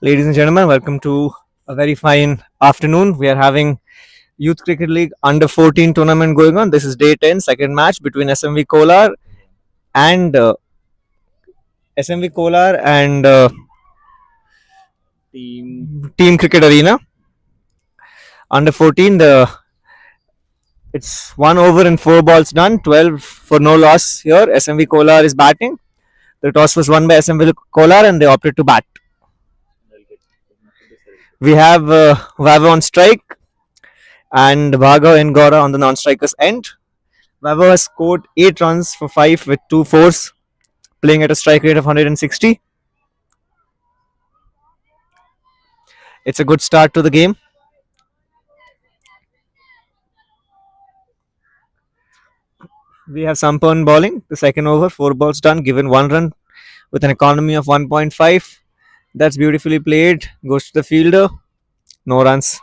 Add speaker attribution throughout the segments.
Speaker 1: Ladies and gentlemen, welcome to a very fine afternoon. We are having Youth Cricket League Under 14 tournament going on. This is day 10, second match between SMV Kolar and SMV Kolar and Team Cricket Arena. Under 14, it's 1 over and 4 balls done, 12 for no loss here. SMV Kolar is batting. The toss was won by SMV Kolar and they opted to bat. We have Vav on strike and Bhargav and Gora on the non-strikers end. Vaibhav has scored 8 runs for 5 with 2 fours, playing at a strike rate of 160. It's a good start to the game. We have Sampan bowling, the second over, 4 balls done, given 1 run with an economy of 1.5. That's beautifully played. Goes to the fielder. No runs.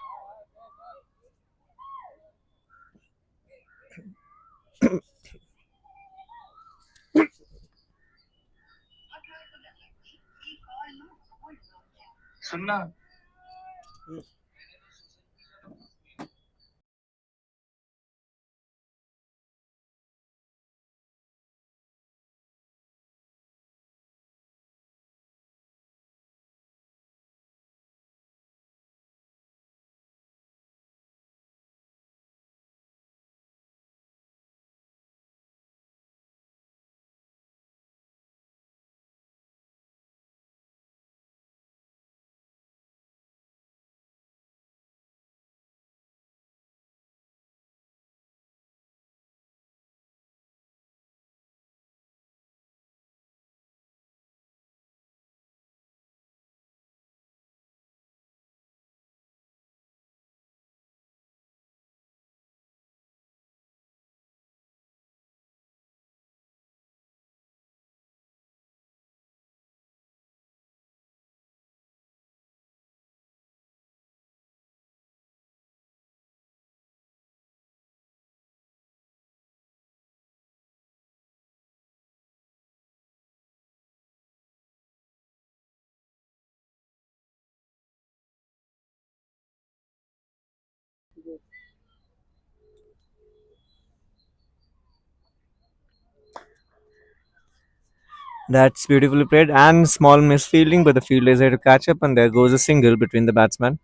Speaker 1: That's beautifully played and small misfielding, but the fielder is there to catch up, and there goes a single between the batsmen.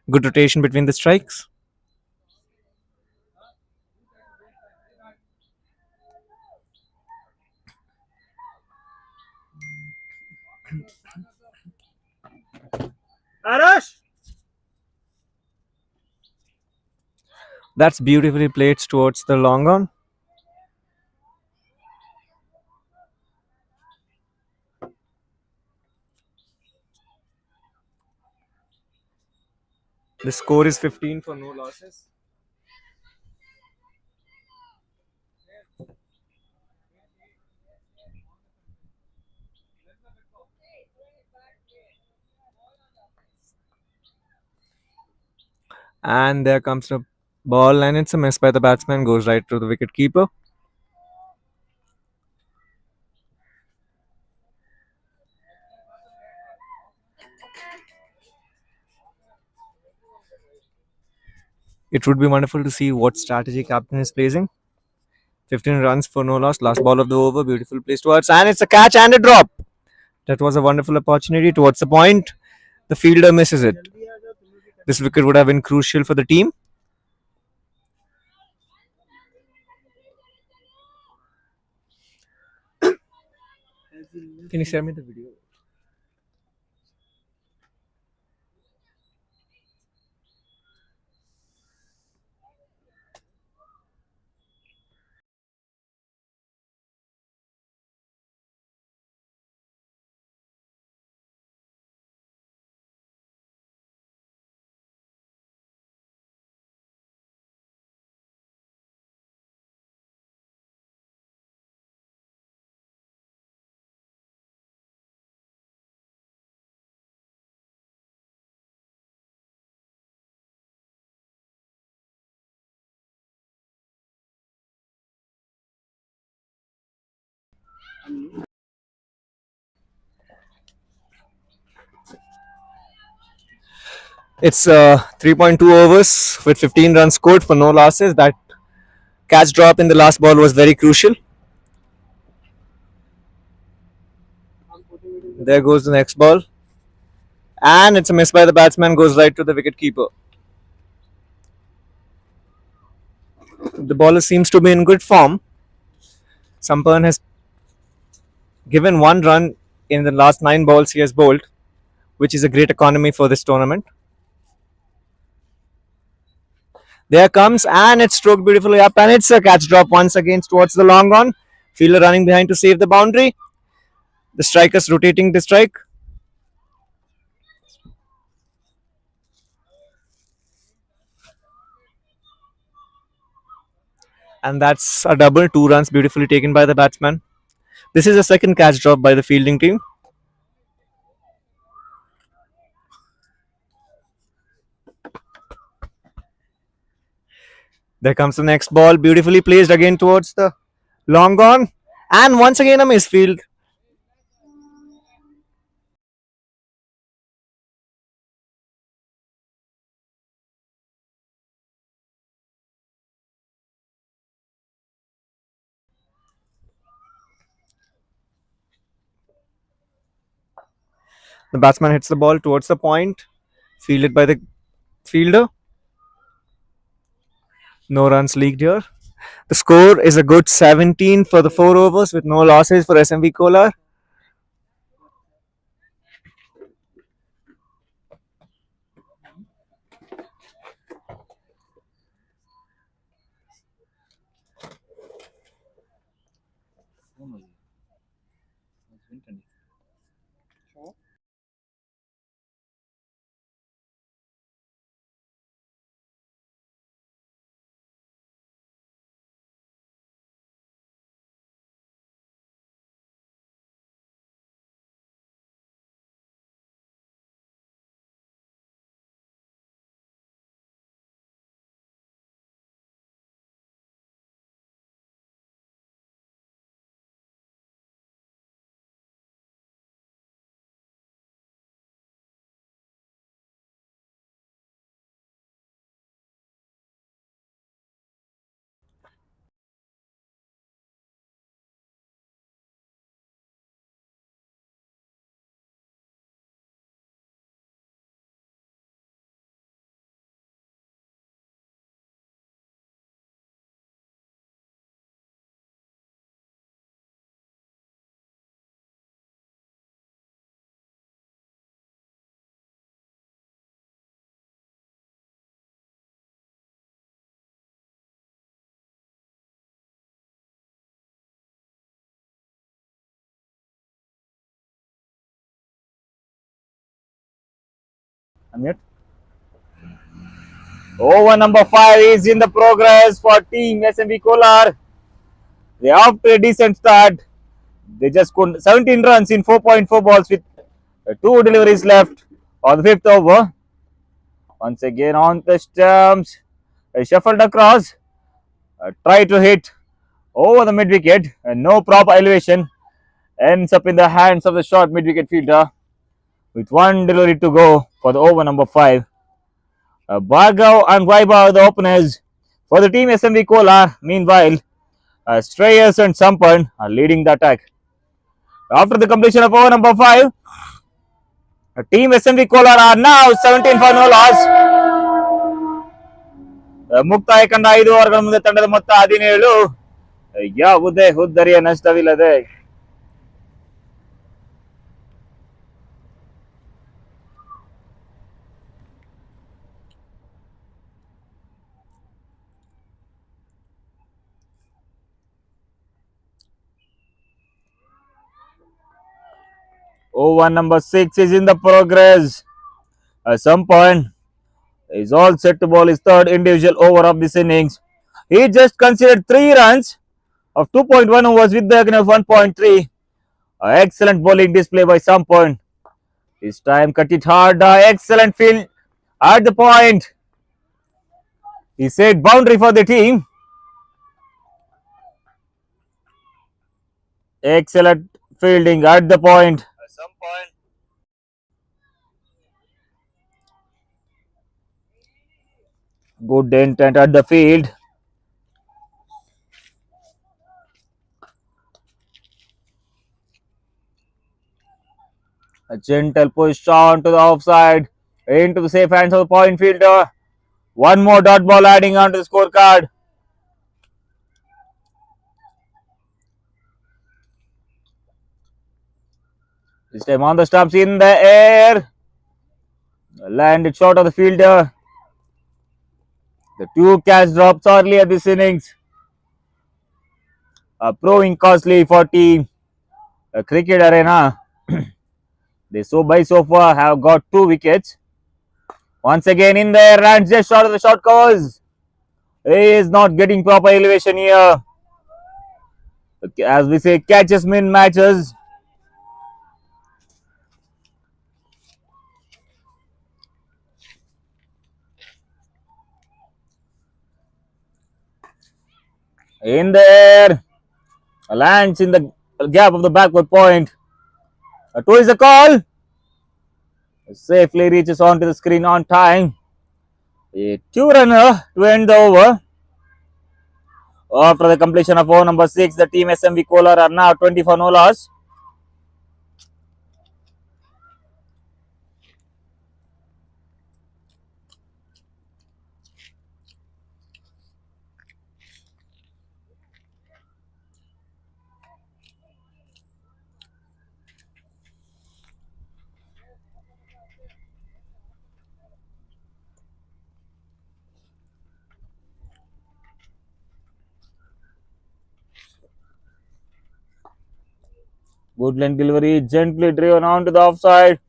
Speaker 1: Good rotation between the strikes. That's beautifully played towards the long on. The score is 15 for no losses. And there comes the ball, and it's a miss by the batsman, goes right to the wicket keeper. It would be wonderful to see what strategy captain is placing. 15 runs for no loss, last ball of the over, beautiful place towards, and it's a catch and a drop. That was a wonderful opportunity towards the point. The fielder misses it. This wicket would have been crucial for the team. Can you share me the video? It's 3.2 overs with 15 runs scored for no losses. That catch drop in the last ball was very crucial. There goes the next ball. And it's a miss by the batsman, goes right to the wicket keeper. The bowler seems to be in good form. Sampan has given 1 run in the last 9 balls he has bowled, which is a great economy for this tournament. There comes, and it's stroked beautifully up, and it's a catch drop once again towards the long on. Fielder running behind to save the boundary. The strikers rotating the strike. And that's a double, 2 runs beautifully taken by the batsman. This is a second catch drop by the fielding team. There comes the next ball, beautifully placed again towards the long on. And once again a misfield. The batsman hits the ball towards the point, fielded by the fielder. No runs leaked here. The score is a good 17 for the 4 overs with no losses for SMV Kolar.
Speaker 2: Over number 5 is in the progress for team SMV Kolar. They off to a decent start. They just scored 17 runs in 4.4 balls with 2 deliveries left on the 5th over. Once again on the stumps, shuffled across, try to hit over the mid wicket, and no proper elevation, ends up in the hands of the short mid wicket fielder with 1 delivery to go for the over number 5. Bhargav and Vaibhav are the openers for the team SMV Kolar. Meanwhile, Strayers and Sampan are leading the attack. After the completion of over number 5, team SMV Kolar are now 17 for no loss. ಮುಕ್ತಾಯ ಕಂಡ 5 ಓವರ್ಗಳ ಮುಂದೆ ತಂಡದ ಮೊತ್ತ 17. ಯಾವುದೇ ಹುದ್ದರಿಯ ನಷ್ಟವಿಲ್ಲದೆ over number 6 is in the progress. Sampan is all set to bowl his third individual over of this innings. He just conceded 3 runs of 2.1 overs with the agony of 1.3. Excellent bowling display by Sampan. This time cut it hard. Excellent field at the point. He set boundary for the team. Excellent fielding at the point. Good intent at the field. A gentle push on to the offside. Into the safe hands of the point fielder. One more dot ball adding on to the scorecard. This time on the stumps in the air. Landed short of the fielder. The two catch drops earlier this innings are proving costly for team. A cricket arena. They so far have got 2 wickets. Once again in there, runs just short of the short covers. He is not getting proper elevation here. As we say, catches mean matches. In there, lands in the gap of the backward point. A two is a call. Safely reaches onto the screen on time. A two-runner to end the over. After the completion of over number 6, the team SMV Kolar are now 20 for no loss. Woodland delivery gently driven onto the offside.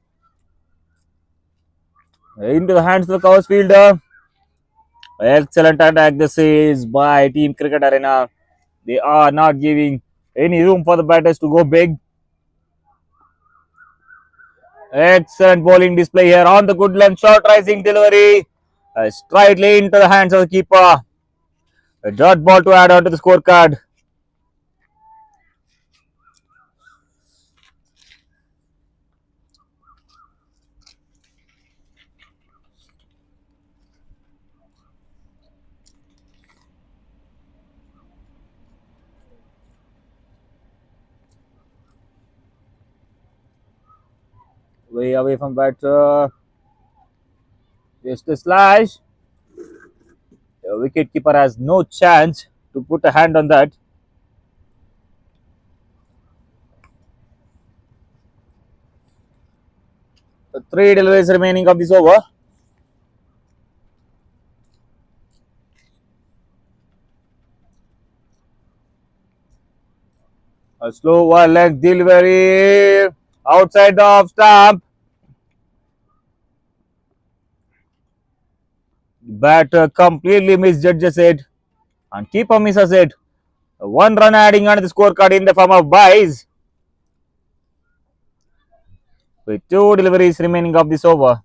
Speaker 2: Into the hands of the covers fielder. Excellent attack this is by Team Cricket Arena. They are not giving any room for the batters to go big. Excellent bowling display here on the good length, short rising delivery. Straightly into the hands of the keeper. A dot ball to add on to the scorecard. Way away from batter. Just a slash. The wicket keeper has no chance to put a hand on that. Three deliveries remaining of this over. A slow one leg delivery outside the off stump. Batter completely misjudges it and keeper misses it. One run adding on the scorecard in the form of buys. With two deliveries remaining of this over.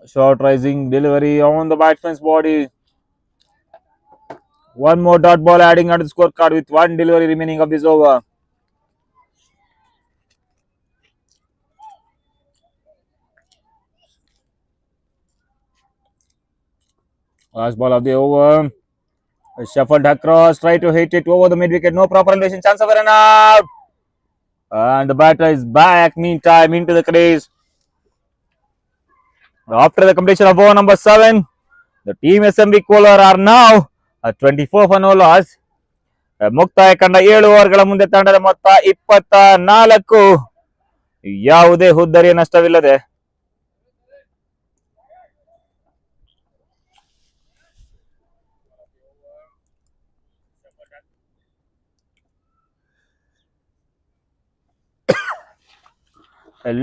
Speaker 2: Short rising delivery on the batsman's body. One more dot ball adding on the scorecard with one delivery remaining of this over. Last ball of the over. Shuffled across, try to hit it over the mid wicket. No proper elevation, chance of a run out. And the batter is back meantime into the crease. After the completion of over number 7, the team SMV Kolar are now at 24 for no loss. ಮುಕ್ತಾಯ ಕಂಡ 7 ಓವರ್ಗಳ ಮುಂದೆ ತಂಡದ ಮೊತ್ತ 24. ಯಾವುದೇ ಹುದ್ದರಿಯ ನಷ್ಟವಿಲ್ಲದೆ.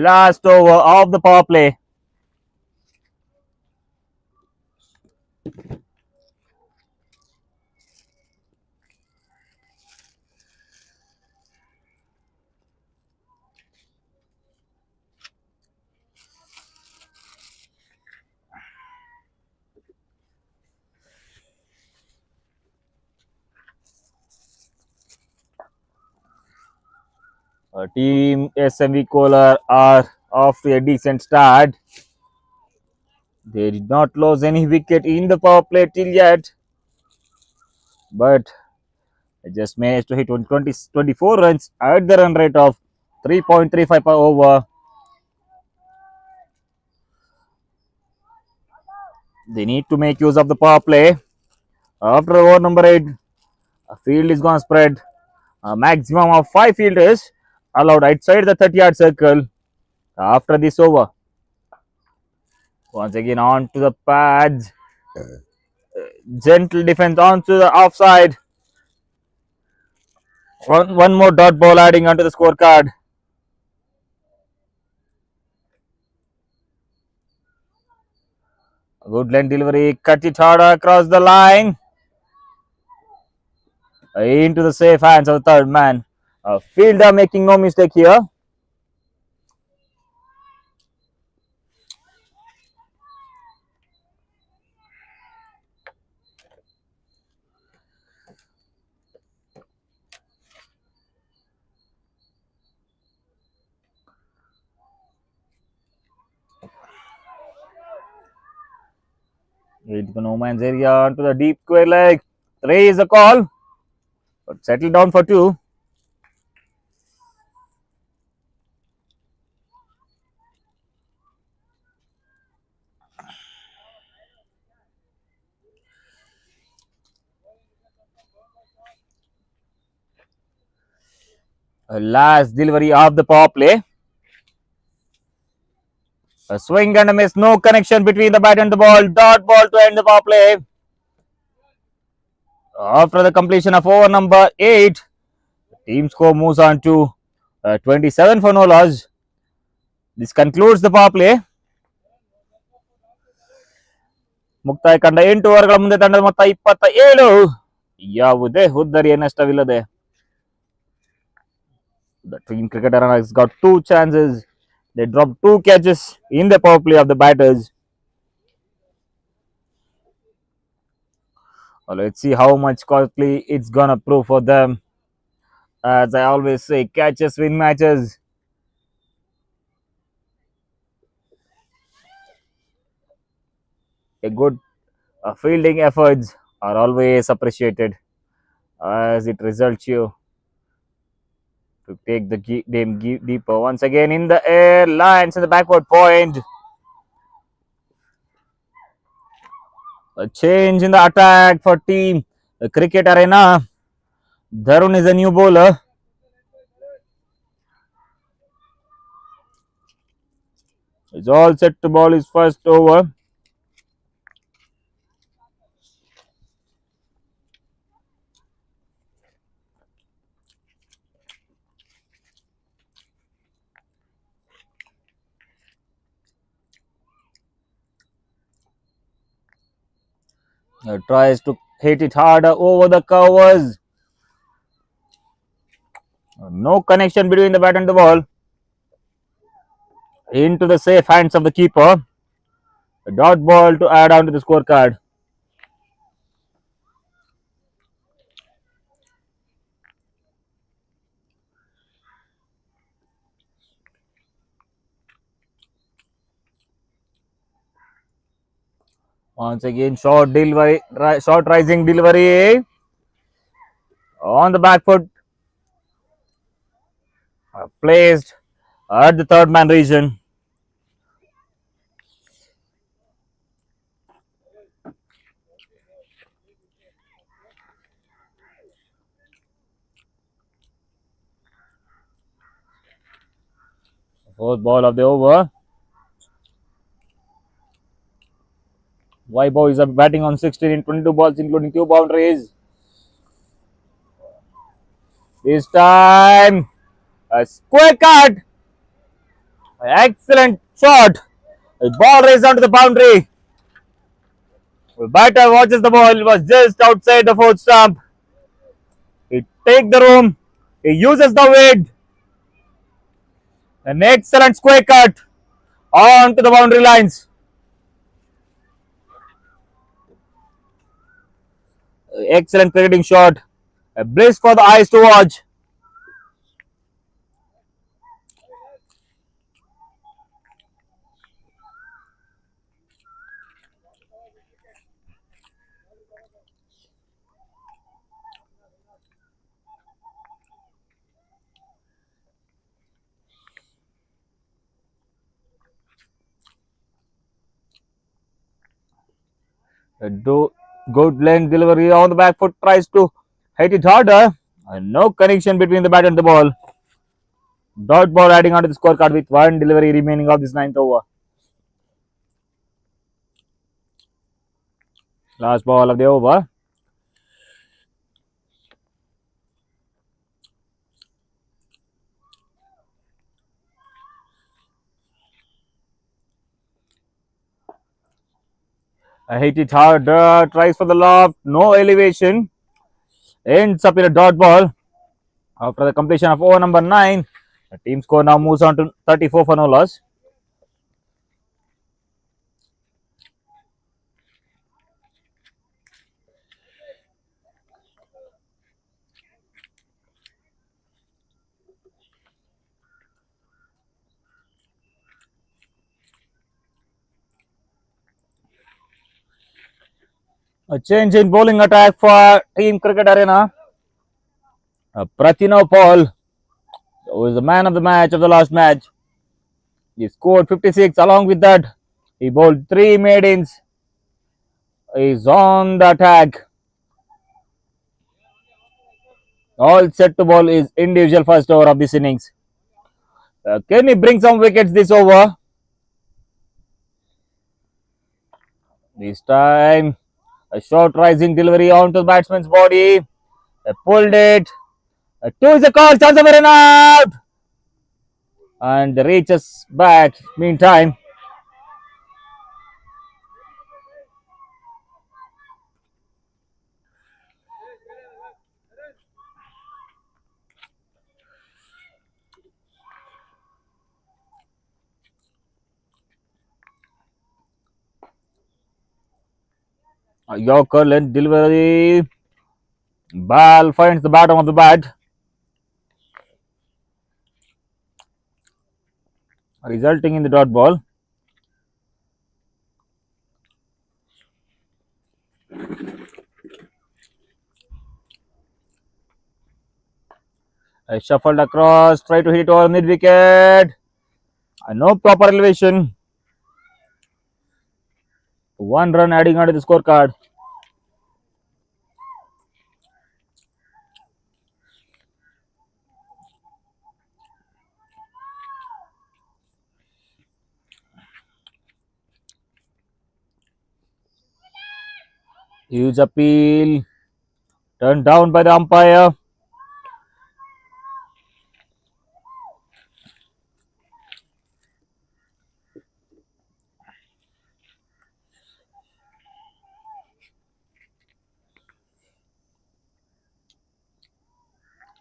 Speaker 2: Last over of the power play. Team SMV Kolar are off to a decent start. They did not lose any wicket in the power play till yet, but they just managed to hit 24 runs at the run rate of 3.35 per over. They need to make use of the power play. After over number 8, a field is going to spread. A maximum of 5 fielders allowed outside the 30-yard circle after this over. Once again on to the pads. Gentle defense onto the offside. One more dot ball adding onto the scorecard. Good line delivery. Cut it hard across the line. Into the safe hands of the third man. Fielder making no mistake here. Into the no man's area, onto the deep square leg. 3 is the call. But settle down for 2. Last delivery of the power play. A swing and a miss. No connection between the bat and the ball. Dot ball to end the power play. After the completion of over number 8, the team score moves on to 27 for no loss. This concludes the power play. ಮುಕ್ತಾಯ ಕಂಡ 8 ಓವರ್ಗಳ ಮುಂದೆ ತಂಡದ ಮೊತ್ತ 27. ಯಾವುದೇ ಹುದ್ದರಿಯ ನಷ್ಟವಿಲ್ಲದೆ. The team cricketer has got 2 chances. They dropped 2 catches in the power play of the batters. Well, let's see how much costly it's gonna prove for them. As I always say, catches win matches. A good fielding efforts are always appreciated, as it results you to take the game deeper. Once again in the air, lands in the backward point. A change in the attack for team Cricket Arena. Dharun is a new bowler. It's all set to bowl his first over. Tries to hit it harder over the covers. No connection between the bat and the ball. Into the safe hands of the keeper. A dot ball to add on to the scorecard. Once again, short delivery, short rising delivery on the back foot. Placed at the third man region. Fourth ball of the over. White boys are batting on 16 in 22 balls, including 2 boundaries. This time, a square cut. Excellent shot. The ball raised onto the boundary. The batter watches the ball. It was just outside the fourth stump. He takes the room. He uses the weight. An excellent square cut onto the boundary lines. Excellent cricketing shot. A bliss for the eyes to watch. Good lane delivery on the back foot, tries to hit it harder. And no connection between the bat and the ball. Dot ball adding onto the scorecard with one delivery remaining of this ninth over. Last ball of the over. Hit it hard, tries for the loft, no elevation, ends up in a dot ball. After the completion of over number 9, the team score now moves on to 34 for no loss. A change in bowling attack for Team Cricket Arena. Pratino Paul, who is the man of the match of the last match, he scored 56. Along with that, he bowled 3 maidens. He's on the attack. All set to bowl is individual first over of this innings. Can he bring some wickets this over? This time, a short rising delivery onto the batsman's body. They pulled it. A 2 is a call. Chance of a run out. And the reaches back. Meantime, Yorker length delivery. Ball finds the bottom of the bat, resulting in the dot ball. Shuffled across, try to hit over mid wicket. No proper elevation. 1 run adding onto the scorecard. Huge appeal. Turned down by the umpire.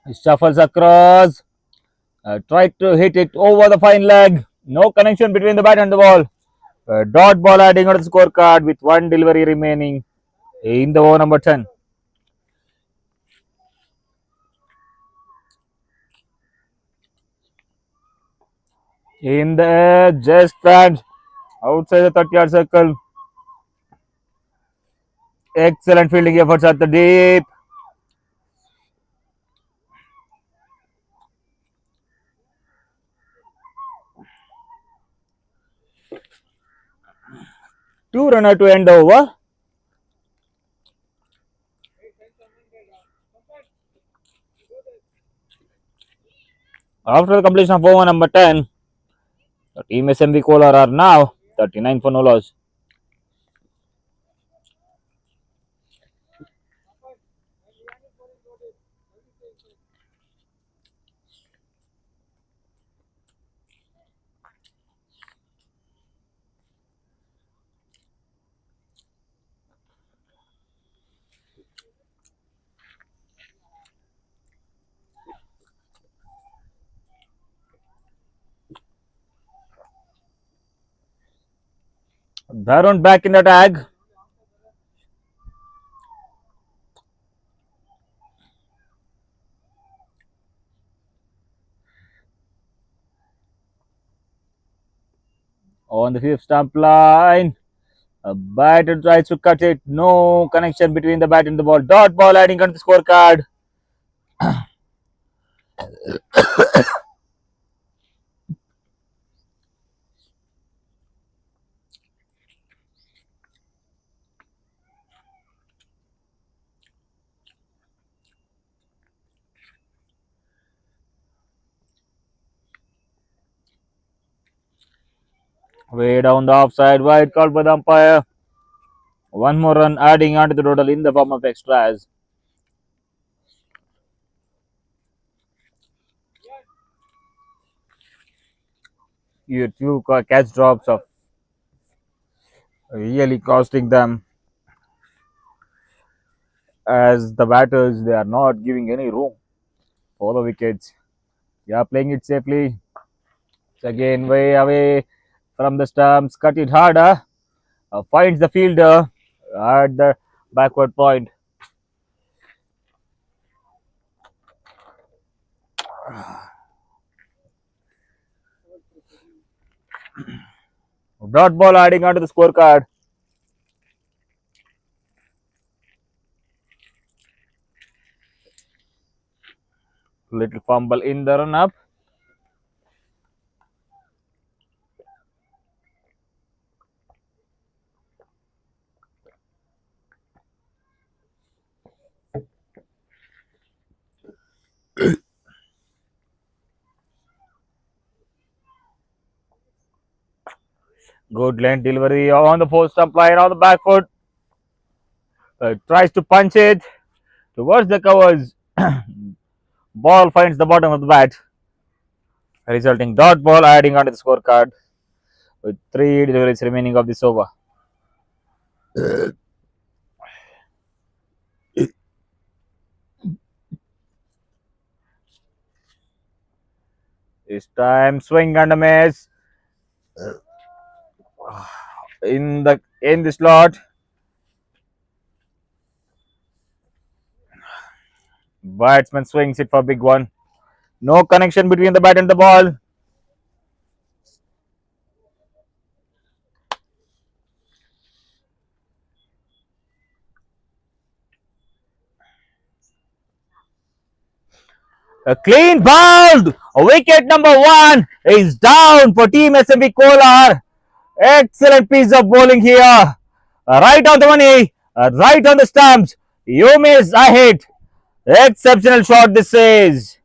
Speaker 2: He shuffles across. Tried to hit it over the fine leg. No connection between the bat and the ball. Dot ball adding on the scorecard with 1 delivery remaining in the over number 10. In the air, just stands outside the 30-yard circle. Excellent fielding efforts at the deep. Two-runner to end the over. After the completion of over number 10, the team SMV Kolar are now 39 for no loss. Baron back in the tag. On the fifth stump line. A batter tries to cut it. No connection between the bat and the ball. Dot ball adding on the scorecard. Way down the offside, wide called by the umpire. One more run adding onto the total in the form of extras. You two catch drops of really costing them, as the batters they are not giving any room for the wickets. They are playing it safely. It's again way away from the stumps. Cut it harder. Finds the fielder at the backward point. Dot ball adding onto the scorecard. Little fumble in the run up. Good length delivery on the fourth stump line on the back foot. Tries to punch it towards the covers. Ball finds the bottom of the bat, resulting dot ball adding onto the scorecard with 3 deliveries remaining of this over. This time swing and a miss in the slot. Batsman swings it for a big one. No connection between the bat and the ball. A clean ball. Wicket number 1 is down for Team SMV Kolar. Excellent piece of bowling here. Right on the money. Right on the stumps. You miss, I hit. Exceptional shot this is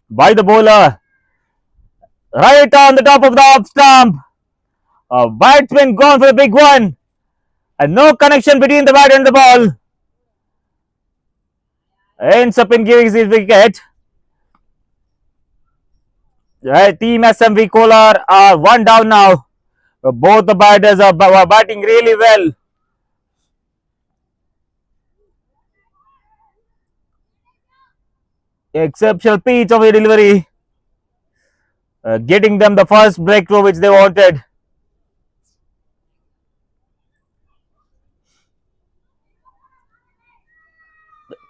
Speaker 2: by the bowler. Right on the top of the off stump. Batsman gone for the big one. And no connection between the bat and the ball. Ends up in giving his wicket. Team SMV Kolar are one down now. Both the batters are batting really well. Exceptional piece of a delivery. Getting them the first breakthrough which they wanted.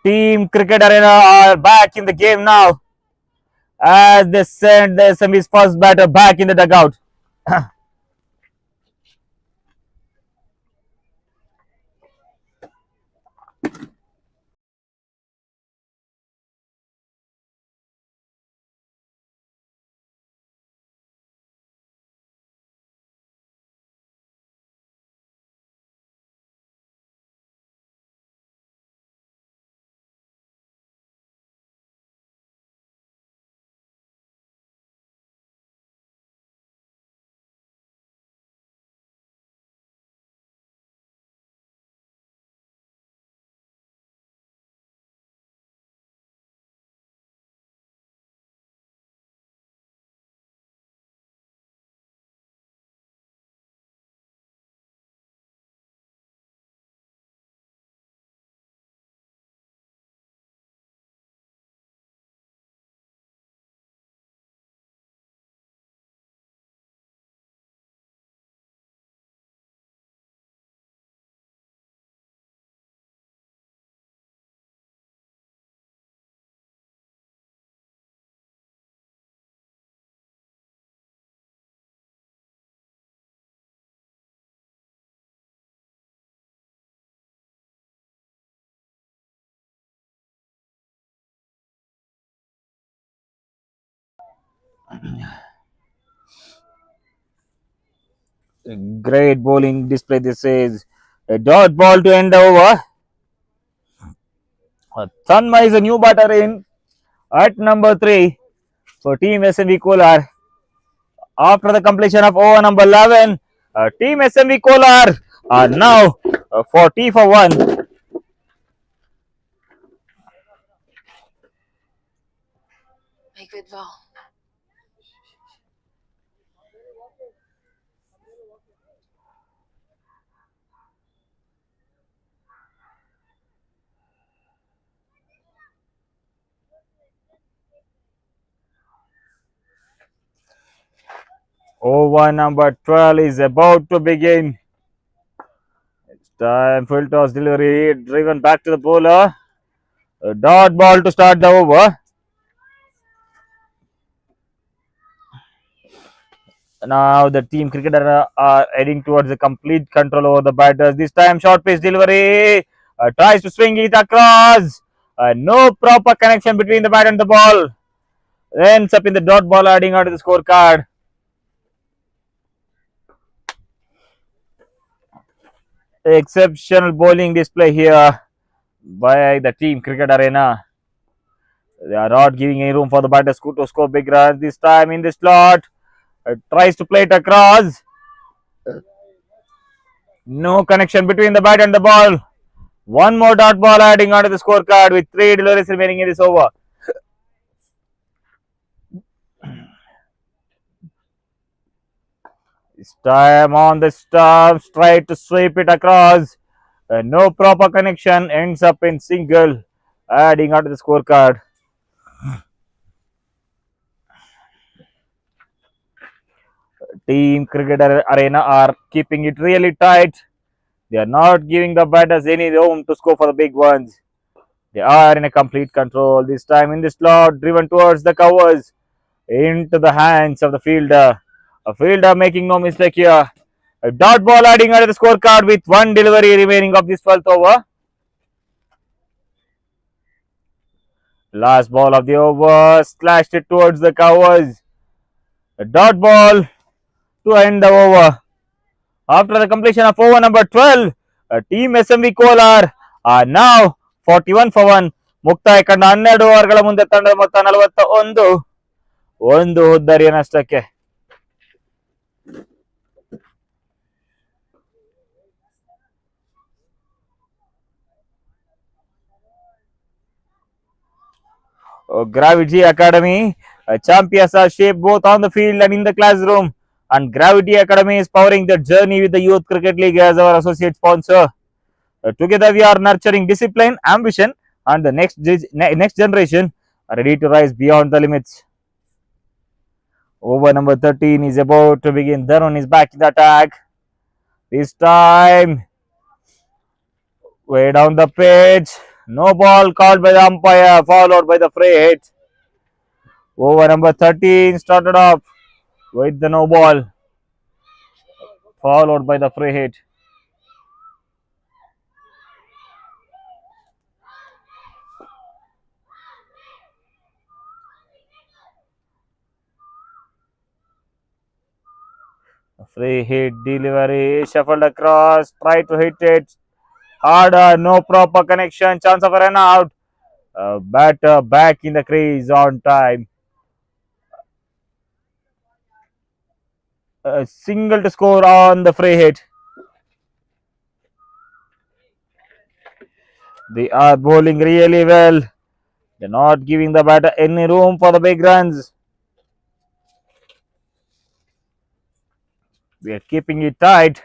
Speaker 2: Team Cricket Arena are back in the game now, as they send the SMV's first batter back in the dugout. Great bowling display this is. A dot ball to end the over. Tanma is a new batter in at number 3 for Team SMV Kolar. After the completion of over number 11, Team SMV Kolar are now 40 for 1. Over number 12 is about to begin. It's time, full toss delivery, driven back to the bowler. A dot ball to start the over. Now the team cricketer are heading towards the complete control over the batters. This time short pitch delivery. Tries to swing it across. No proper connection between the bat and the ball. Ends up in the dot ball, adding onto the scorecard. Exceptional bowling display here by the team cricket arena. They are not giving any room for the batters to score big runs. This time in the slot. Tries to play it across. No connection between the bat and the ball. One more dot ball adding onto the scorecard with 3 deliveries remaining in this over. This time on the stumps, try to sweep it across. No proper connection, ends up in single, adding onto the scorecard. Team Cricket Arena are keeping it really tight. They are not giving the batters any room to score for the big ones. They are in a complete control. This time in the slot, driven towards the covers, into the hands of the fielder. A fielder making no mistake here. A dot ball adding onto the scorecard with 1 delivery remaining of this 12th over. Last ball of the over, slashed it towards the covers. A dot ball to end the over. After the completion of over number 12, Team SMV Kolar are now 41 for 1. ಮುಕ್ತಾಯ ಕಂಡ 12 ಓವರ್ಗಳ ಮುಂದೆ ತಂಡದ ಮೊತ್ತ 41 ಒಂದು ಉದ್ದರಿಯ ನಷ್ಟಕ್ಕೆ. Gravity Academy champions are shaped both on the field and in the classroom. And Gravity Academy is powering the journey with the Youth Cricket League as our associate sponsor. Together we are nurturing discipline, ambition, and the next generation are ready to rise beyond the limits. Over number 13 is about to begin. Dharun is back in the attack. This time, way down the pitch. No ball called by the umpire, followed by the free hit. Over number 13 started off with the no ball, followed by the free hit. Free hit delivery, shuffled across, try to hit it harder, no proper connection, chance of a run out. Batter back in the crease on time. A single to score on the free hit. They are bowling really well. They're not giving the batter any room for the big runs. We are keeping it tight.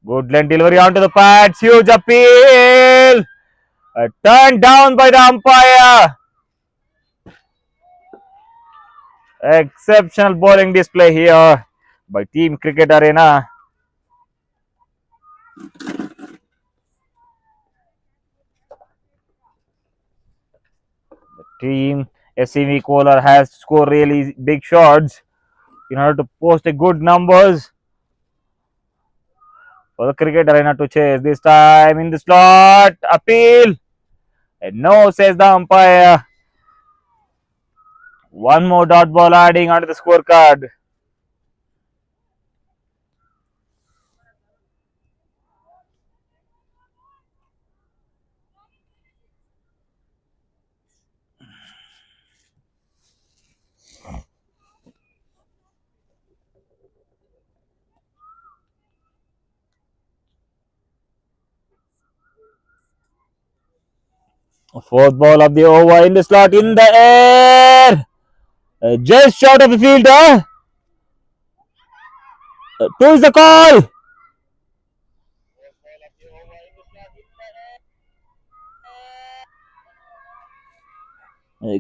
Speaker 2: Good length delivery onto the pads. Huge appeal. Turned down by the umpire. Exceptional bowling display here by Team Cricket Arena. The team SMV Kolar has scored really big shots in order to post a good numbers for the Cricket Arena to chase. This time in the slot, appeal. And no, says the umpire. One more dot ball adding onto the scorecard. Fourth ball of the over in the slot in the air. Just short of the fielder. Two is the call.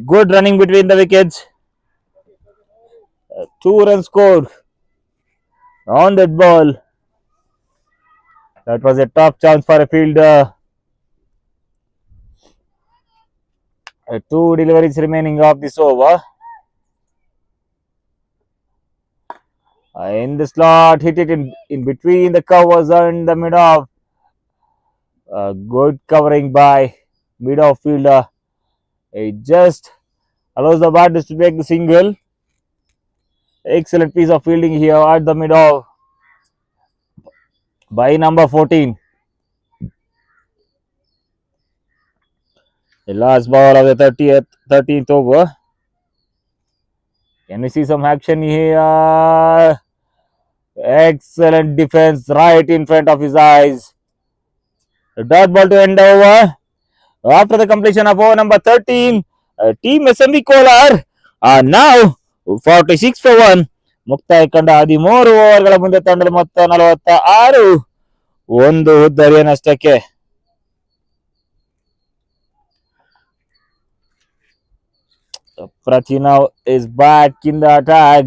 Speaker 2: Good running between the wickets. 2 runs scored on that ball. That was a tough chance for a fielder. Two deliveries remaining of this over. In the slot, hit it in between the covers and the mid off. Good covering by mid off fielder. It just allows the batters to take the single. Excellent piece of fielding here at the mid off by number 14. The last ball of the 13th over. Can we see some action here? Excellent defense right in front of his eyes. The dot ball to end the over. After the completion of over number 13, team SMV Kolar are now 46 for 1. ಮುಕ್ತಾಯ ಕಂಡ 13 ಓವರ್ಗಳ ಮುಂದೆ ತಂಡದ ಮೊತ್ತ 46 ಒಂದು ಉದ್ದರಿಯ ನಷ್ಟಕ್ಕೆ. Prathina is back in the attack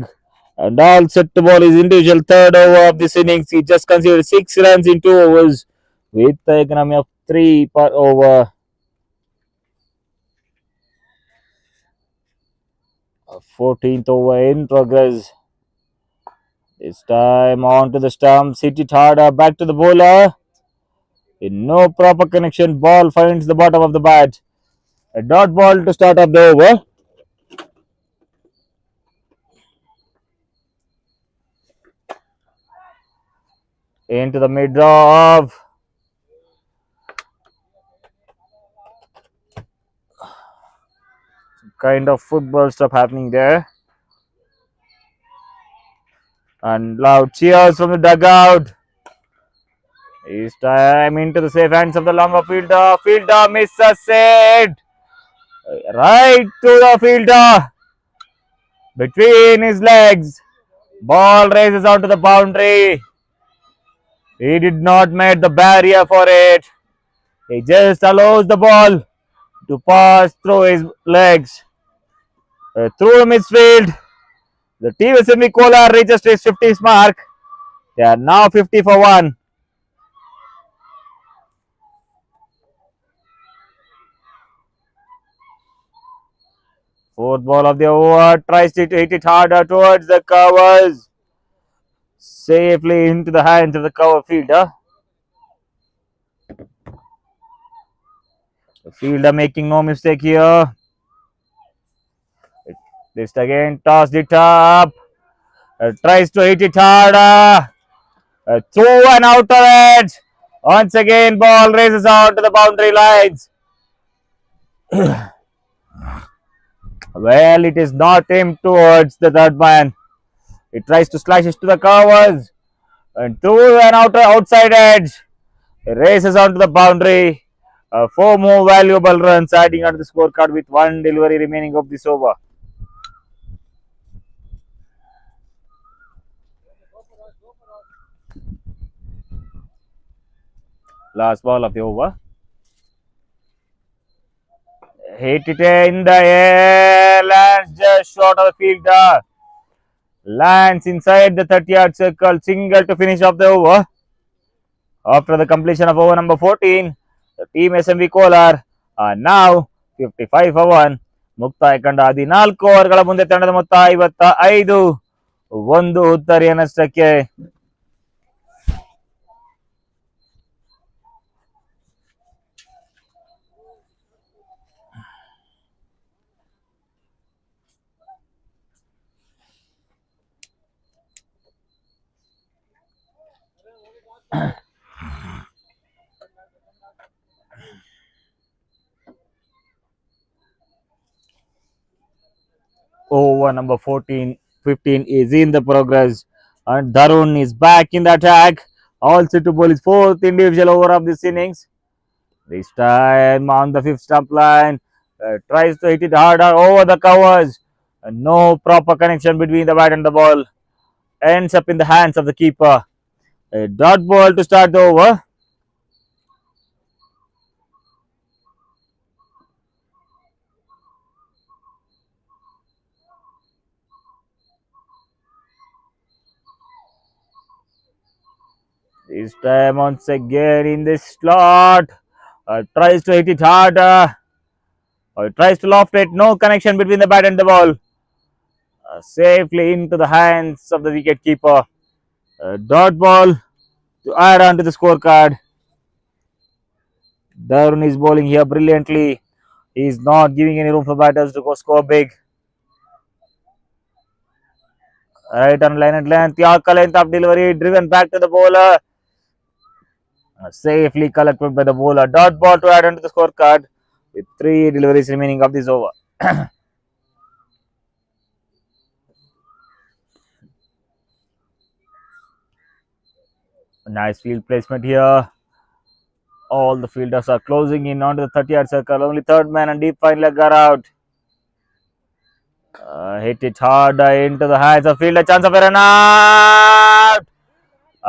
Speaker 2: and all set to ball his individual third over of this innings. He just conceded 6 runs in 2 overs with the economy of 3 per over. 14th over in progress. This time on to the stumps, hit it harder, back to the bowler. In no proper connection, ball finds the bottom of the bat. A dot ball to start off the over. Into the mid off. Kind of football stuff happening there. And loud cheers from the dugout. This time into the safe hands of the longer fielder. Fielder misses it. Right to the fielder. Between his legs. Ball races out to the boundary. He did not make the barrier for it. He just allows the ball to pass through his legs. Through midfield. The team SMV Kolar reaches its 50th mark. They are now 50 for 1. Fourth ball of the over. Tries to hit it harder towards the covers. Safely into the hands of the cover fielder. The fielder making no mistake here. This again tossed it up. Tries to hit it harder. Through and out of it. Once again, ball races out to the boundary lines. Well, it is not aimed towards the third man. It tries to slash it to the covers. And through and outside edge. It races onto the boundary. 4 more valuable runs adding onto the scorecard with 1 delivery remaining of this over. Last ball of the over. Hit it in the air. Lands just short of the fielder. Lands inside the 30-yard circle. Single to finish off the over. After the completion of over number 14, the team SMV Kolar are now 55 for 1. ಮುಕ್ತಾಯ ಕಂಡ 14 ಓವರ್ಗಳ ಮುಂದೆ ತಂಡದ ಮೊತ್ತ 55 ಒಂದು ಉತ್ತರಿಯ ನಷ್ಟಕ್ಕೆ. Over number 15 is in the progress and Darun is back in the attack. All set to bowl his 4th individual over of this innings. This time on the fifth stump line, tries to hit it harder over the covers. No proper connection between the bat and the ball. Ends up in the hands of the keeper. A dot ball to start the over. This time once again in this slot. Tries to hit it harder. Tries to loft it. No connection between the bat and the ball. Safely into the hands of the wicket keeper. Dot ball to add on to the scorecard. Darun is bowling here brilliantly. He is not giving any room for batters to go score big. Right on line and length. Yorker length of delivery driven back to the bowler. Safely collected by the bowler. Dot ball to add on to the scorecard with 3 deliveries remaining of this over. Nice field placement here. All the fielders are closing in onto the 30-yard circle. Only third man and deep fine leg are out. Hit it hard into the hands of fielder. Chance of a run out.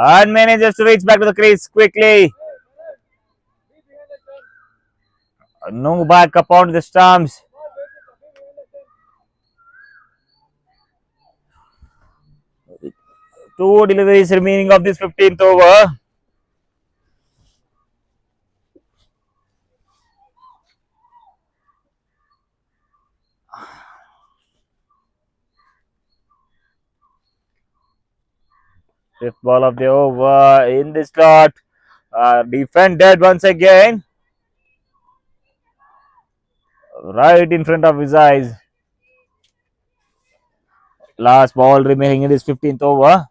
Speaker 2: And manages to reach back to the crease quickly. No back up onto the stumps. Two deliveries remaining of this 15th over. Fifth ball of the over in the slot. Defended once again. Right in front of his eyes. Last ball remaining in this 15th over.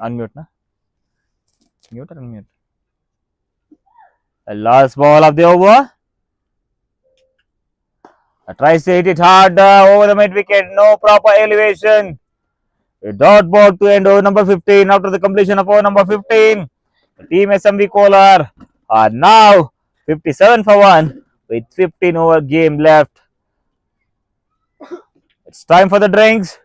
Speaker 2: Unmute na? Mute or unmute? Last ball of the over. Tries to hit it hard over the mid wicket. No proper elevation. A dot ball to end over number 15 after the completion of over number 15. Team SMV Kolar are now 57 for 1 with 15 over game left. It's time for the drinks.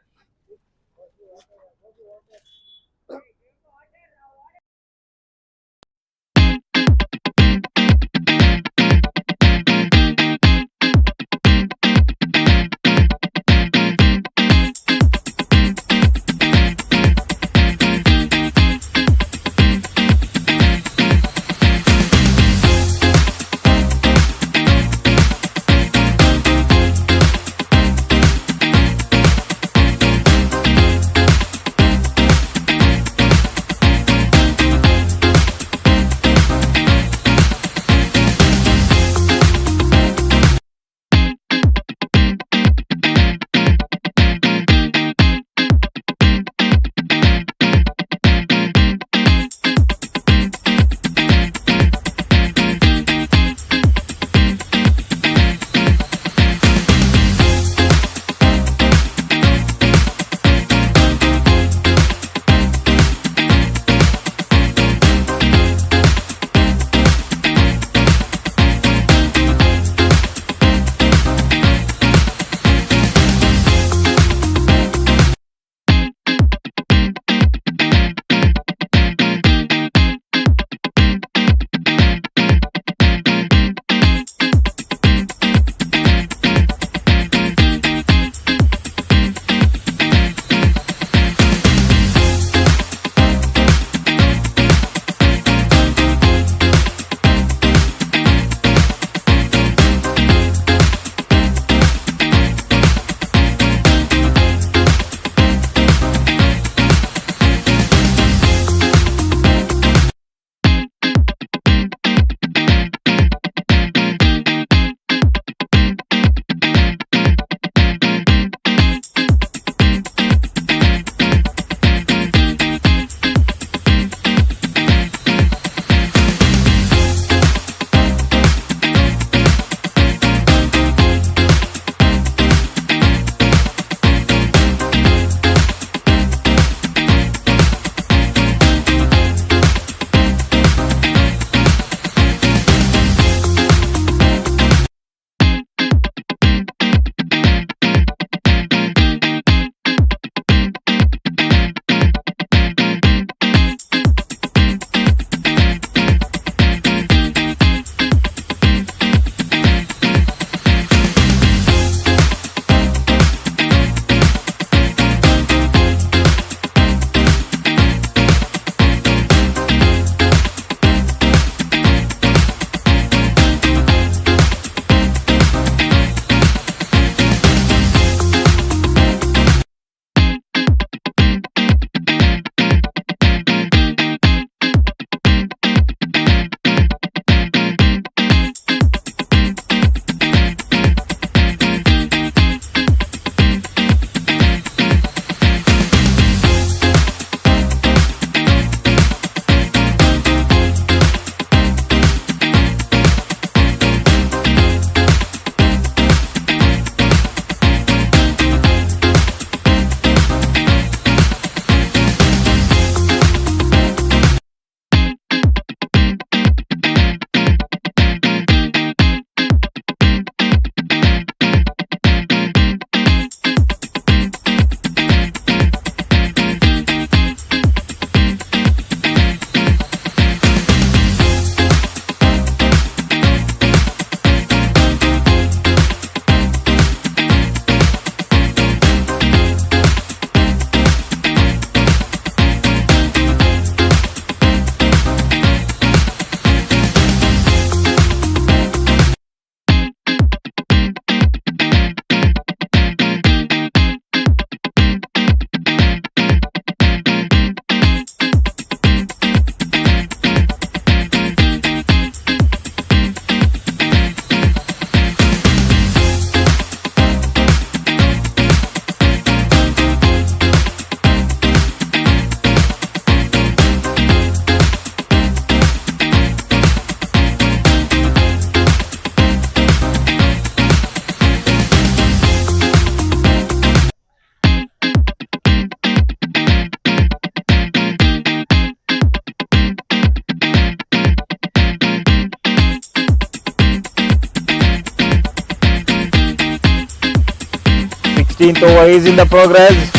Speaker 2: 16th over is in the progress.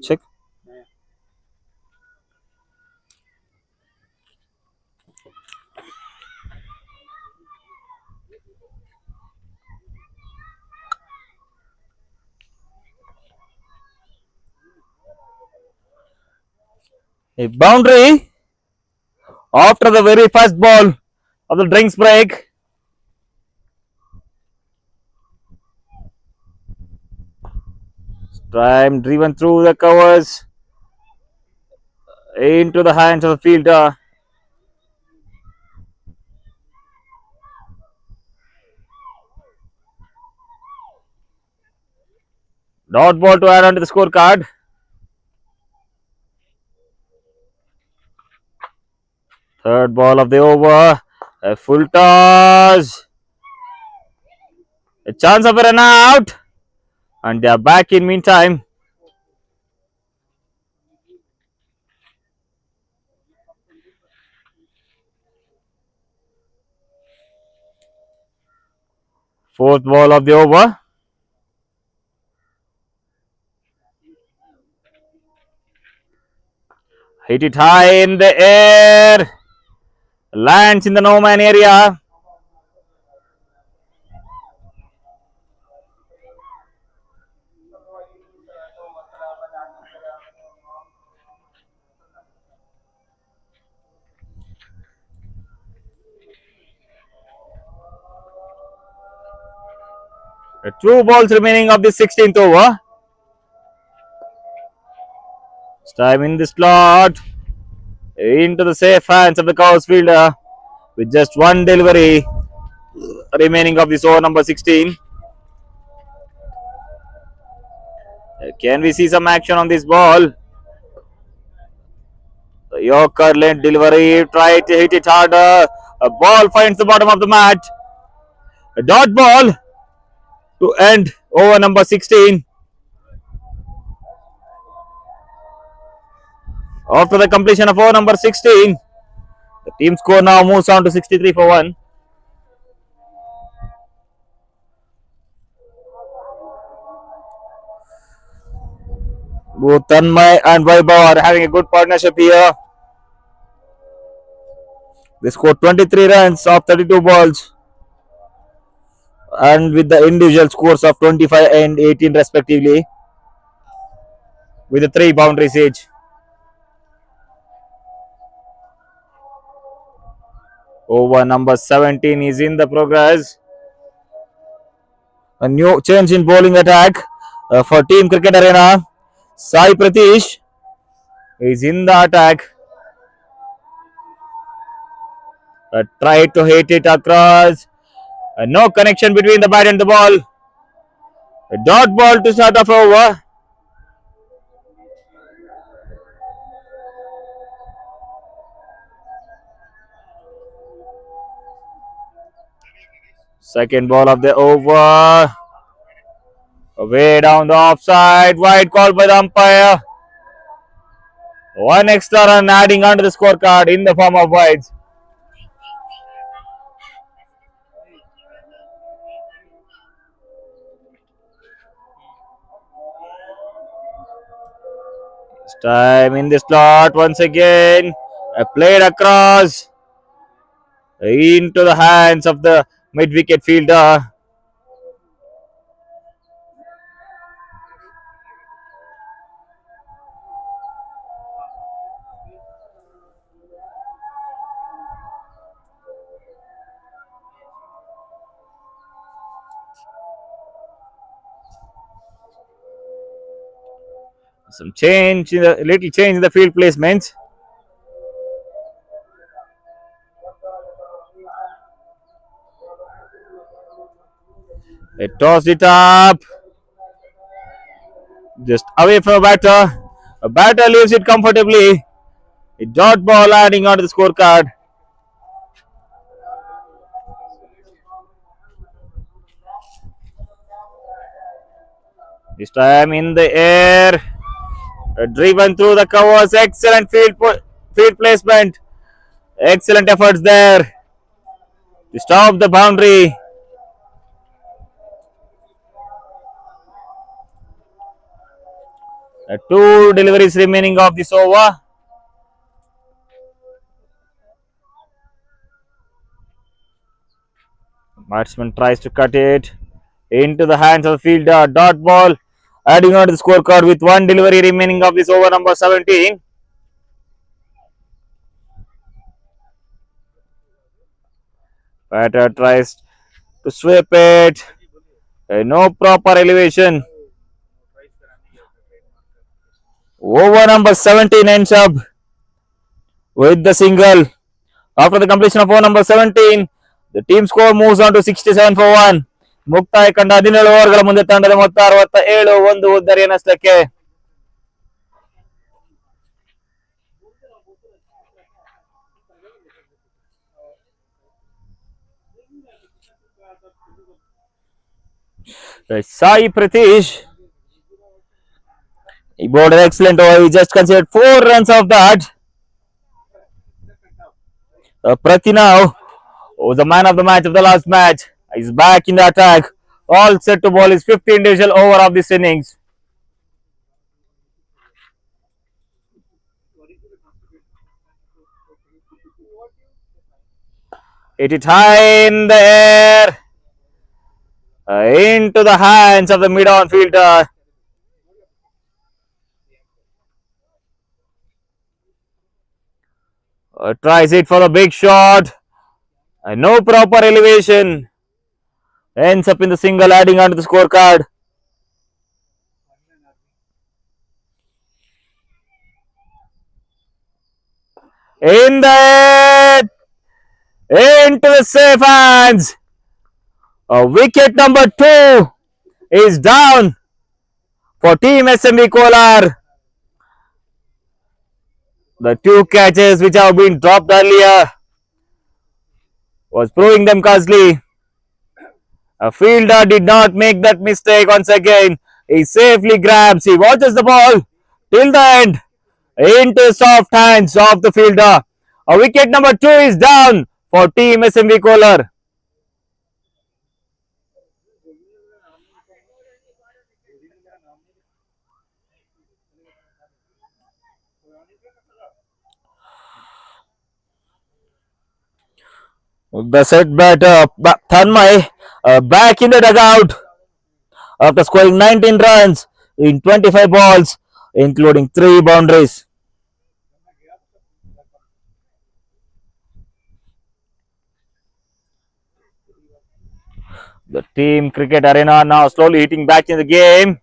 Speaker 2: Check. A boundary after the very first ball of the drinks break. Time driven through the covers into the hands of the fielder. Dot ball to add onto the scorecard. Third ball of the over. A full toss. A chance of a run out. And they are back in meantime. Fourth ball of the over. Hit it high in the air. Lands in the no man area. Two balls remaining of the 16th over. It's time in the slot. Into the safe hands of the Cows fielder with just one delivery remaining of this over number 16. Can we see some action on this ball? The Yorker length delivery, try to hit it harder. A ball finds the bottom of the mat. A dot ball to end over number 16. After the completion of over number 16, the team score now moves on to 63 for 1. Both Tanmay and Vaibhav are having a good partnership here. They scored 23 runs off 32 balls. And with the individual scores of 25 and 18 respectively. With the 3 boundaries each. Over number 17 is in the progress. A new change in bowling attack for Team Cricket Arena. Sai Pratish is in the attack. Tried to hit it across. No connection between the bat and the ball. A dot ball to start off over. Second ball of the over. Way down the offside. Wide call by the umpire. One extra run adding onto the scorecard in the form of wides. It's time in the slot once again. Played across into the hands of the mid-wicket fielder. Some change, little change in the field placement. They tossed it up. Just away from a batter. A batter leaves it comfortably. A dot ball adding onto the scorecard. This time in the air. Driven through the covers. Excellent field placement Excellent efforts there to stop the boundary. Two deliveries remaining of this over. Batsman tries to cut it into the hands of the fielder. Dot ball adding on to the scorecard with one delivery remaining of this over number 17. Batter tries to sweep it. No proper elevation. Over number 17 ends up with the single. After the completion of over number 17, the team score moves on to 67 for 1. ಮುಕ್ತಾಯ ಕಂಡ 17 ಓವರ್ಗಳ ಮುಂದೆ ತಂಡದ ಮೊತ್ತ 67 ಉದ್ದರಿ ನಷ್ಟಕ್ಕೆ. Sai Pratish, he bowled an excellent over. He just considered 4 runs of that. Prati now was the man of the match of the last match. He's back in the attack. All set to ball his 15th individual over of this innings. It is high in the air. Into the hands of the mid-on fielder. Tries it for a big shot. No proper elevation. Ends up in the single, adding onto the scorecard. In the air. Into the safe hands. Wicket number 2 is down for Team SMV Kolar. The 2 catches which have been dropped earlier was proving them costly. A fielder did not make that mistake once again. He safely grabs, he watches the ball till the end into soft hands of the fielder. A wicket number 2 is down for Team SMV Kolar. The set batter Thanmay back in the dugout after scoring 19 runs in 25 balls, including 3 boundaries. The team cricket arena now slowly hitting back in the game.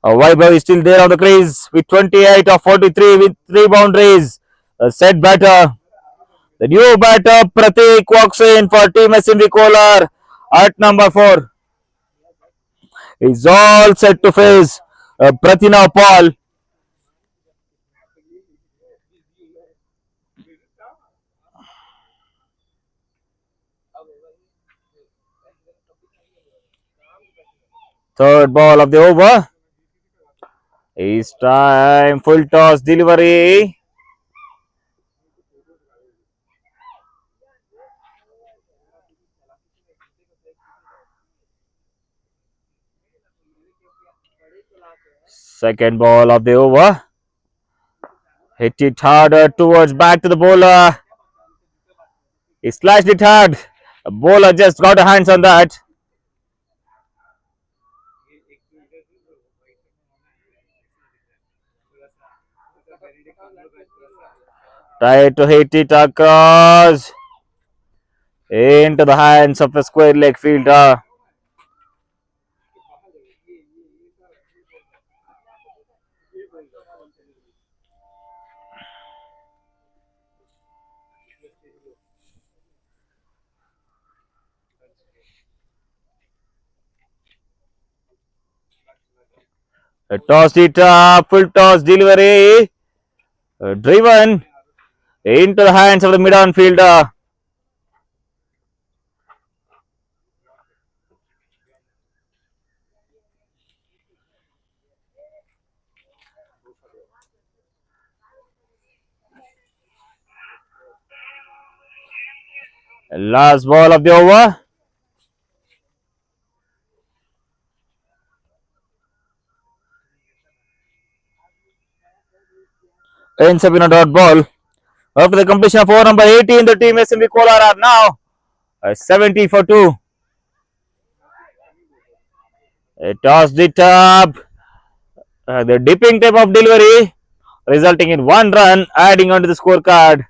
Speaker 2: Vaibhav is still there on the crease with 28 of 43 with 3 boundaries. A set batter. The new batter Pratik walks in for Team SMV Kolar at number 4. He's all set to face Pratina Paul. Third ball of the over. It's time. Full toss delivery. Second ball of the over. Hit it harder towards back to the bowler. He slashed it hard. The bowler just got a hands on that. Tried to hit it across into the hands of a square leg fielder. Tossed it up, full toss delivery. Driven into the hands of the mid-on fielder. Last ball of the over. Ends up in a dot ball. After the completion of over number 18, the team SMV Kolar are now 70 for 2. Tossed it up. The dipping type of delivery resulting in 1 run, adding onto the scorecard.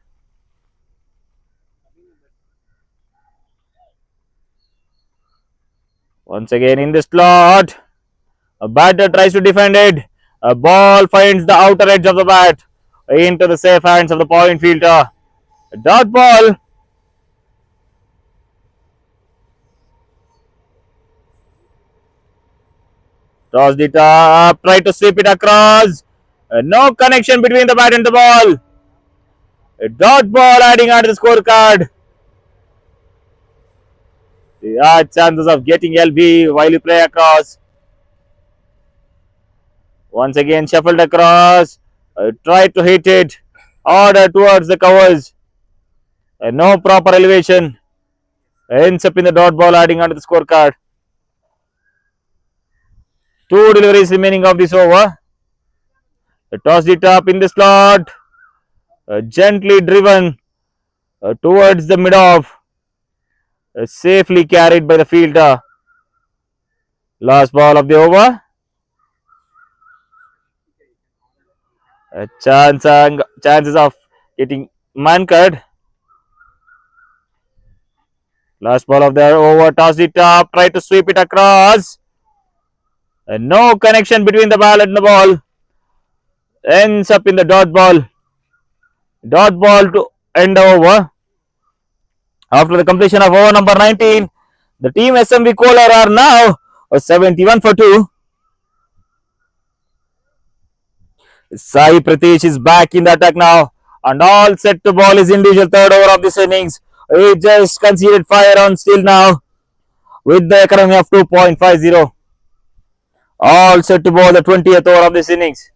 Speaker 2: Once again in the slot, a batter tries to defend it. A ball finds the outer edge of the bat into the safe hands of the point fielder. A dot ball. Tossed it up, tried to sweep it across. No connection between the bat and the ball. A dot ball adding onto the scorecard. There are chances of getting LB while you play across. Once again shuffled across. Tried to hit it. Order towards the covers. No proper elevation. Ends up in the dot ball adding onto the scorecard. 2 deliveries remaining of this over. Tossed it up in the slot. Gently driven towards the mid off. Safely carried by the fielder. Last ball of the over. Chances of getting man cut. Last ball of the over. Tossed it up. Tried to sweep it across. No connection between the ball and the ball. Ends up in the dot ball. Dot ball to end over. After the completion of over number 19, the team SMV Kolar are now 71 for 2. Sai Pratish is back in the attack now, and all set to ball his individual third over of this innings. He just conceded 5 runs still now with the economy of 2.50. All set to ball the 20th over of this innings.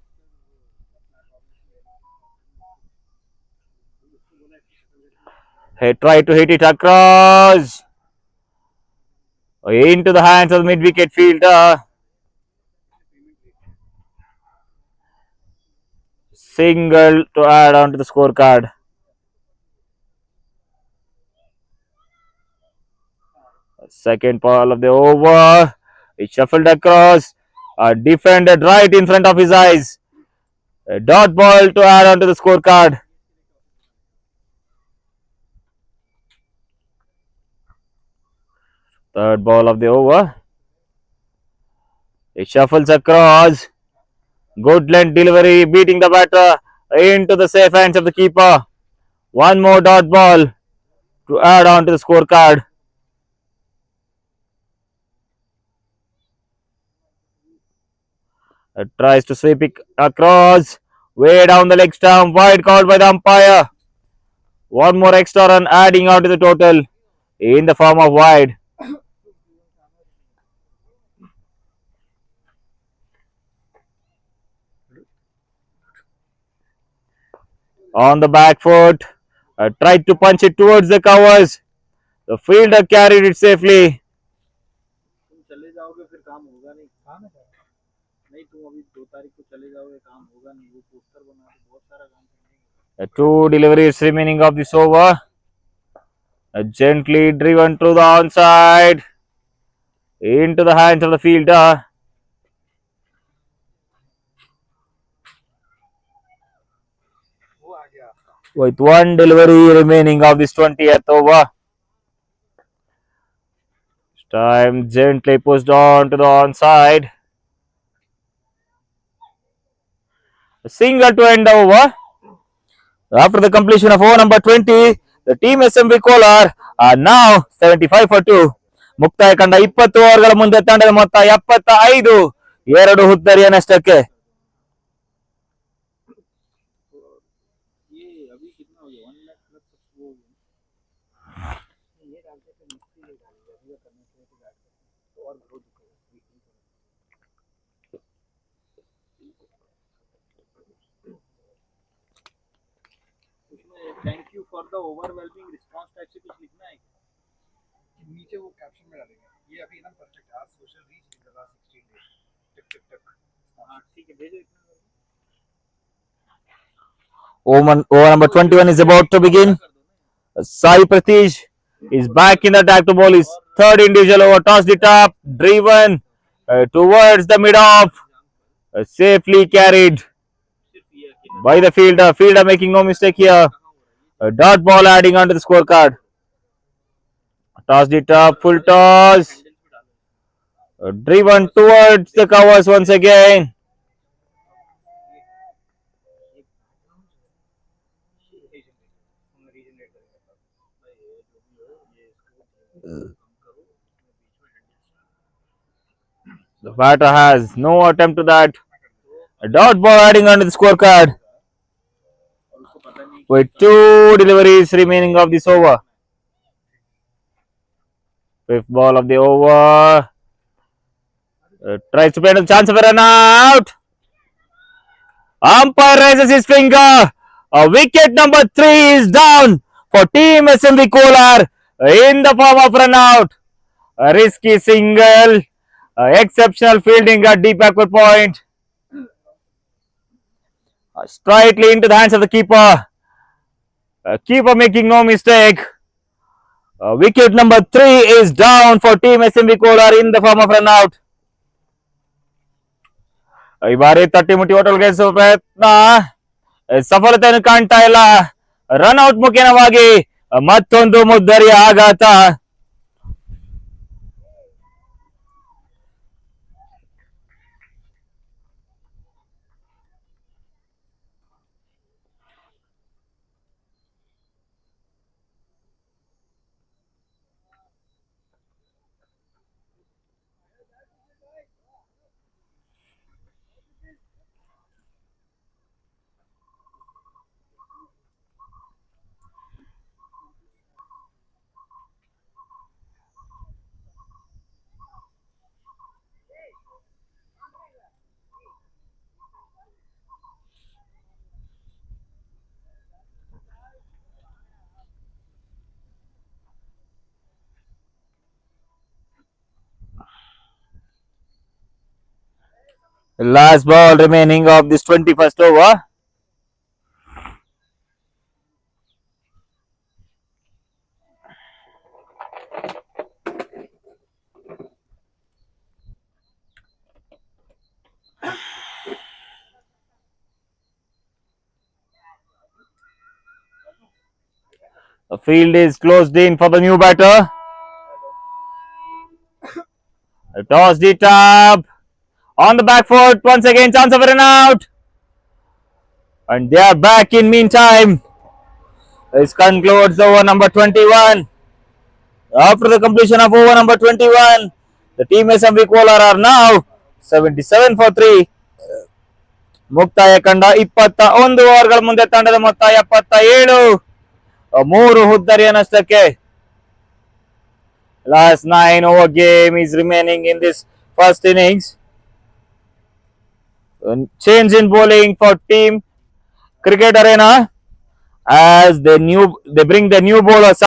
Speaker 2: He tried to hit it across into the hands of the mid-wicket fielder. Single to add on to the scorecard. Second ball of the over. He shuffled across. Defended right in front of his eyes. A dot ball to add on to the scorecard. Third ball of the over. He shuffles across. Good length delivery, beating the batter into the safe hands of the keeper. One more dot ball to add on to the scorecard. Tries to sweep it across. Way down the leg stump. Wide called by the umpire. One more extra run adding on to the total in the form of wide. On the back foot. Tried to punch it towards the covers. The fielder carried it safely. Two deliveries remaining of this over. Gently driven to the onside. Into the hands of the fielder. With one delivery remaining of this 20th over. Time gently pushed on to the onside. A single to end the over. After the completion of over number 20, the team SMV Kolar are now 75 for 2. ಮುಕ್ತಾಯ ಕಂಡ 20 ಓವರ್ಗಳ ಮುಂದೆ ತಂಡದ ಮೊತ್ತ 75, 2 ಹುದ್ದರಿಯ ನಷ್ಟಕ್ಕೆ.
Speaker 3: Thank you for the overwhelming response type से कुछ लिखना है.
Speaker 2: Over number 21 is about to begin. Sai Pratish is back in the attack to ball his third individual over. Tossed it up, driven towards the mid off. Safely carried by the fielder. Fielder making no mistake here. A dot ball adding onto the scorecard. Tossed it up, full toss. Driven towards the covers once again. The batter has no attempt to that. A dot ball adding onto the scorecard with two deliveries remaining of this over. Fifth ball of the over. Tries to play a chance of a run out. Umpire raises his finger. Wicket number 3 is down for Team SMV Kolar in the form of run out. A risky single. Exceptional fielding at deep backward point. Straightly into the hands of the keeper. Keeper making no mistake. Wicket number 3 is down for Team SMV Kolar in the form of run out. ಈ ಬಾರಿ ತಟ್ಟಿ ಮುಟ್ಟಿ hotel ಗೆಲ್ಲಿಸುವ ಪ್ರಯತ್ನ ಸಫಲತೆಯನ್ನು ಕಾಣ್ತಾ ಇಲ್ಲ. Run out ಮುಖೇನವಾಗಿ ಮತ್ತೊಂದು ಮುದ್ದರಿಯ ಆಘಾತ. Last ball remaining of this 21st over. The field is closed in for the new batter. Tossed it up on the back foot. Once again, chance of a run out. And they are back in meantime. This concludes over number 21. After the completion of over number 21, the Team SMV Kolar are now 77 for 3. ಮುಕ್ತಾಯ ಕಂಡ 21 ಓವರ್ಗಳ ಮುಂದೆ ತಂಡದ ಮೊತ್ತ 77. 3 ಹುದ್ದರಿಯ ನಷ್ಟಕ್ಕೆ. Last 9 over game is remaining in this first innings. Change in bowling for Team Cricket Arena as they bring the new bowler